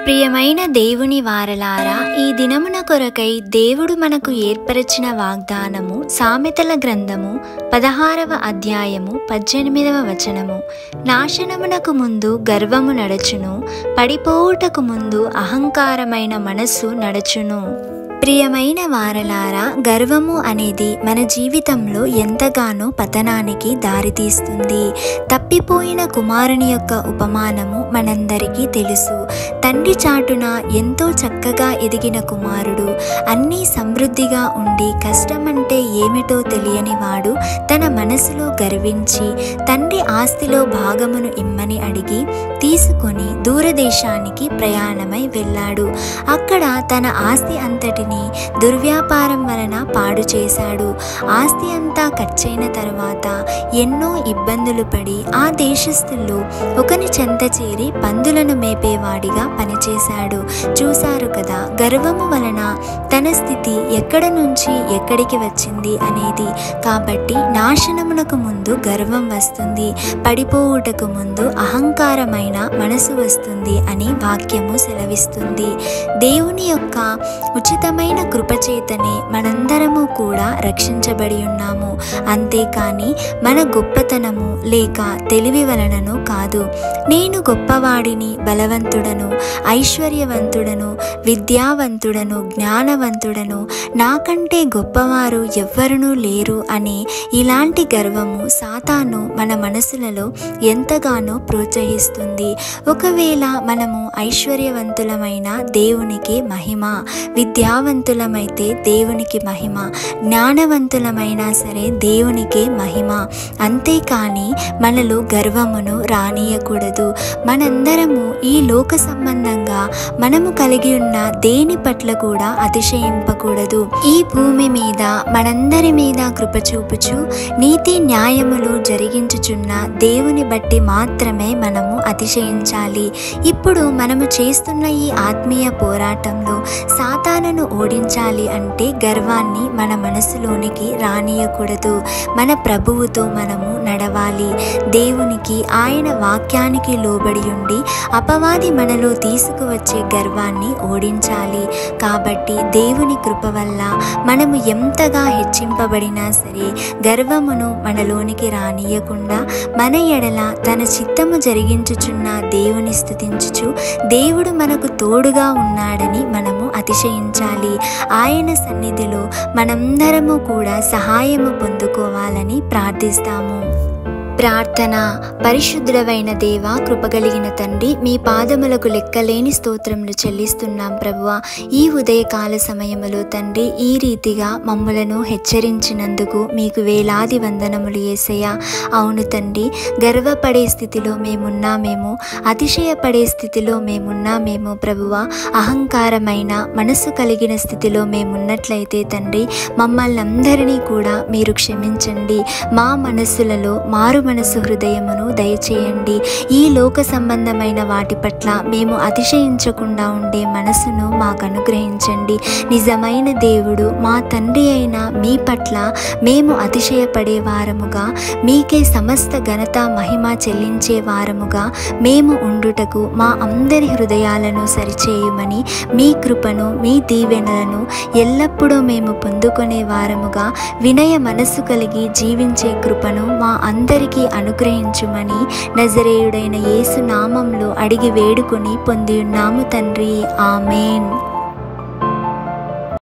ప్రియమైన దేవుని వారలారా, ఈ దినమున కొరకై దేవుడు మనకు ఏర్పరచిన వాగ్దానము సామెతల గ్రంథము 16వ అధ్యాయము 18వ వచనము. నాశనమునకు ముందు గర్వము నడచును, పడిపోవుటకు ముందు అహంకారమైన మనస్సు నడచును. ప్రియమైన వారలారా, గర్వము అనేది మన జీవితంలో ఎంతగానో పతనానికి దారితీస్తుంది. తప్పిపోయిన కుమారుని యొక్క ఉపమానము మనందరికీ తెలుసు. తండ్రి చాటున ఎంతో చక్కగా ఎదిగిన కుమారుడు అన్నీ సమృద్ధిగా ఉండి కష్టమంటే ఏమిటో తెలియని వాడు తన మనసులో గర్వించి తండ్రి ఆస్తిలో భాగమును ఇమ్మని అడిగి తీసుకొని దూరదేశానికి ప్రయాణమై వెళ్ళాడు. అక్కడ తన ఆస్తి అంతటిని దుర్వ్యాపారం వలన పాడు చేశాడు. ఆస్తి అంతా ఖర్చైన తర్వాత ఎన్నో ఇబ్బందులు పడి ఆ దేశస్థుల్లో ఒకని చెంత చేరి పందులను మేపేవాడిగా పనిచేశాడు. చూశారు కదా, గర్వము వలన తన స్థితి ఎక్కడ నుంచి ఎక్కడికి వచ్చింది అనేది. కాబట్టి నాశనమునకు ముందు గర్వం వస్తుంది, పడిపోవుటకు ముందు అహంకారమైన మనసు వస్తుంది అని వాక్యము సెలవిస్తుంది. దేవుని యొక్క ఉచితమైన కృపచేతనే మనందరము కూడా రక్షించబడి ఉన్నాము. అంతేకాని మన గొప్పతనము లేక తెలివి వలనను కాదు. నేను గొప్పవాడిని, బలవంతుడను, ఐశ్వర్యవంతుడను, విద్యావంతుడను, జ్ఞానవంతుడను, నాకంటే గొప్పవారు ఎవ్వరునూ లేరు అనే ఇలాంటి గర్వము సాతాను మన మనసులలో ఎంతగానో ప్రోత్సహిస్తుంది. ఒకవేళ మనము ఐశ్వర్యవంతులమైన దేవునికి మహిమ, విద్యావంతులమైతే దేవునికి మహిమ, జ్ఞానవంతులమైనా సరే దేవునికే మహిమ. అంతేకాని మనలో గర్వమును రానియకూడదు. మనందరము ఈ లోక సంబంధంగా మనము కలిగి ఉన్న దేని పట్ల కూడా అతిశయింపకూడదు. ఈ భూమి మీద మనందరి మీద కృప చూపుచు నీతి న్యాయములు జరిగించుచున్న దేవుని బట్టి మాత్రమే మనము అతిశయించాలి. ఇప్పుడు మనము చేస్తున్న ఈ ఆత్మీయ పోరాటంలో సాతానును ఓడించాలి అంటే గర్వాన్ని మన మనసులోనికి రానియకూడదు. మన ప్రభువుతో మనము నడవాలి. దేవునికి, ఆయన వాక్యానికి లోబడి ఉండి అపవాది మనలో తీసుకువచ్చే గర్వాన్ని ఓడించాలి. కాబట్టి దేవుని కృప వల్ల మనము ఎంతగా హెచ్చింపబడినా సరే గర్వమును మనలోనికి రానియకుండా మన ఎడల తన చిత్తము జరిగించుచున్న దేవుని స్తుతించుచు దేవుడు మనకు తోడుగా ఉన్నాడని మనము అతిశయించాలి. ఆయన సన్నిధిలో మనందరము కూడా సహాయము పొందుకోవాలని ప్రార్థిస్తాము. ప్రార్థన. పరిశుద్ధుడవైన దేవా, కృపగలిగిన తండ్రి, మీ పాదములకు లెక్కలేని స్తోత్రములు చెల్లిస్తున్నాం ప్రభువా. ఈ ఉదయకాల సమయములో తండ్రి ఈ రీతిగా మమ్ములను హెచ్చరించినందుకు మీకు వేలాది వందనములు యేసయ్యా. అవును తండ్రి, గర్వపడే స్థితిలో మేమున్నామేమో, అతిశయపడే స్థితిలో మేమున్నామేమో ప్రభువా. అహంకారమైన మనసు కలిగిన స్థితిలో మేమున్నట్లయితే తండ్రి మమ్మల్ని అందరినీ కూడా మీరు క్షమించండి. మా మనస్సులలో మారు మనసు హృదయమును దయచేయండి. ఈ లోక సంబంధమైన వాటి పట్ల మేము అతిశయించకుండా ఉండే మనసును మాకు అనుగ్రహించండి. నిజమైన దేవుడు, మా తండ్రి అయిన మీ పట్ల మేము అతిశయపడే వారముగా, మీకే సమస్త ఘనత మహిమ చెల్లించే వారముగా మేము ఉండుటకు మా అందరి హృదయాలను సరిచేయమని, మీ కృపను, మీ దీవెనలను ఎల్లప్పుడూ మేము పొందుకునే వారముగా, వినయ మనస్సు కలిగి జీవించే కృపను మా అందరికీ అనుగ్రహించుమని నజరేయుడైన యేసు నామంలో అడిగి వేడుకొని పొంది ఉన్నాము తండ్రి. ఆమేన్.